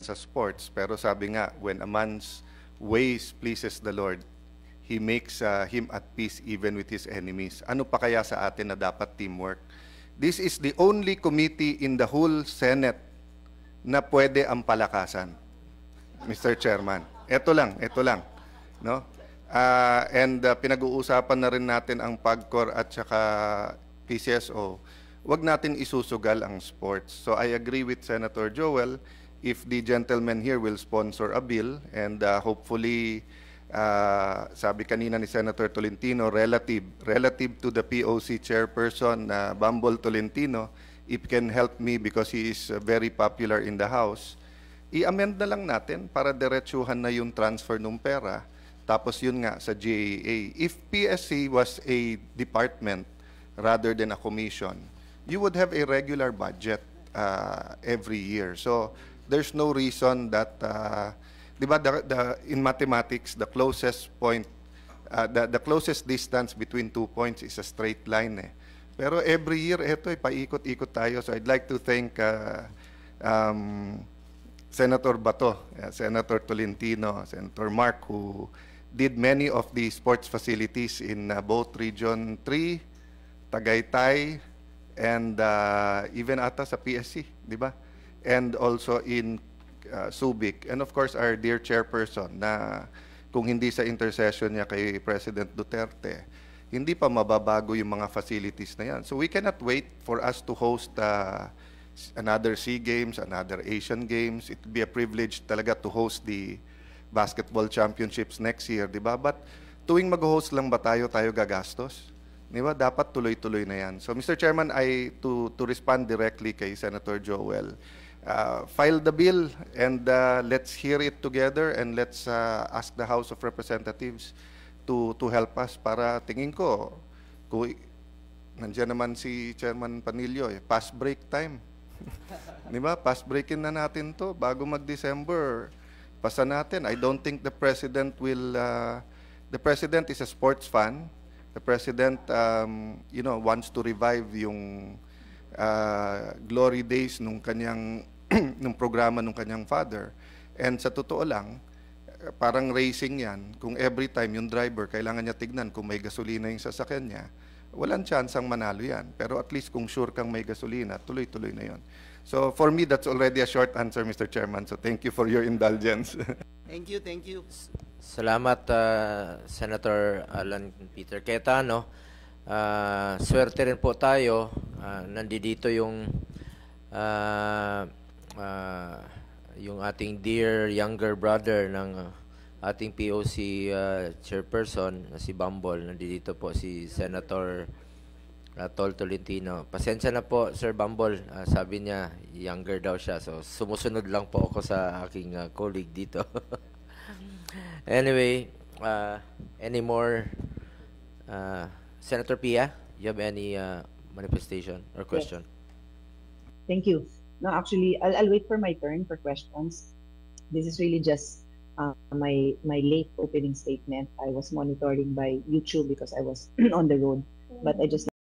sa sports, pero sabi nga, when a man's ways pleases the Lord, He makes him at peace even with his enemies. Ano pa kaya sa atin na dapat teamwork? This is the only committee in the whole Senate na pwede ang palakasan, Mr. Chairman. Ito lang, no? Pinag-uusapan na rin natin ang PAGCOR at saka PCSO. Wag natin isusugal ang sports. So I agree with Senator Joel, if the gentleman here will sponsor a bill and hopefully sabi kanina ni Senator Tolentino, relative to the POC chairperson, Bambol Tolentino, if can help me because he is very popular in the House, i-amend na lang natin para diretsuhan na yung transfer ng pera. Tapos yun nga sa GAA. If PSC was a department rather than a commission, you would have a regular budget every year. So there's no reason that di ba, in mathematics, the closest point, the closest distance between 2 points is a straight line. Pero every year, ito, paikot-ikot tayo. So I'd like to thank Senator Bato, Senator Tolentino, Senator Mark, who did many of the sports facilities in both Region 3, Tagaytay, and even ata sa PSC, di ba? And also in Subic, and of course our dear chairperson na kung hindi sa intercession niya kay President Duterte, hindi pa mababago yung mga facilities na yan. So we cannot wait for us to host another SEA Games, another Asian Games. It would be a privilege talaga to host the basketball championships next year, di ba? But tuwing mag-host lang ba tayo gagastos? Di ba? Dapat tuloy-tuloy na yan. So Mr. Chairman, to respond directly kay Senator Joel, file the bill and let's hear it together and let's ask the House of Representatives to help us para tingin ko kung nandiyan naman si Chairman Panilio, past break time. Di ba? Past breakin na natin to bago mag-December. Pasa natin. I don't think the President will the President is a sports fan. The President wants to revive yung glory days nung kanyang nung programa nung kanyang father. And sa totoo lang, parang racing yan. Kung every time yung driver, kailangan niya tignan kung may gasolina yung sasakyan niya, walang chance ang manalo yan. Pero at least kung sure kang may gasolina, tuloy-tuloy na yon. So for me, that's already a short answer, Mr. Chairman. So thank you for your indulgence. Thank you, thank you. Salamat, Senator Alan Peter Cayetano. Swerte rin po tayo. Nandito yung ating dear younger brother ng ating POC chairperson, si Bambol. Nandito po si Senator Tol Tolentino. Pasensya na po, Sir Bambol. Sabi niya, younger daw siya. So, sumusunod lang po ako sa aking colleague dito. Anyway, any more? Senator Pia, you have any manifestation or question? Yes. Thank you. No, actually, I'll wait for my turn for questions. This is really just my late opening statement. I was monitoring by YouTube because I was on the road, but I just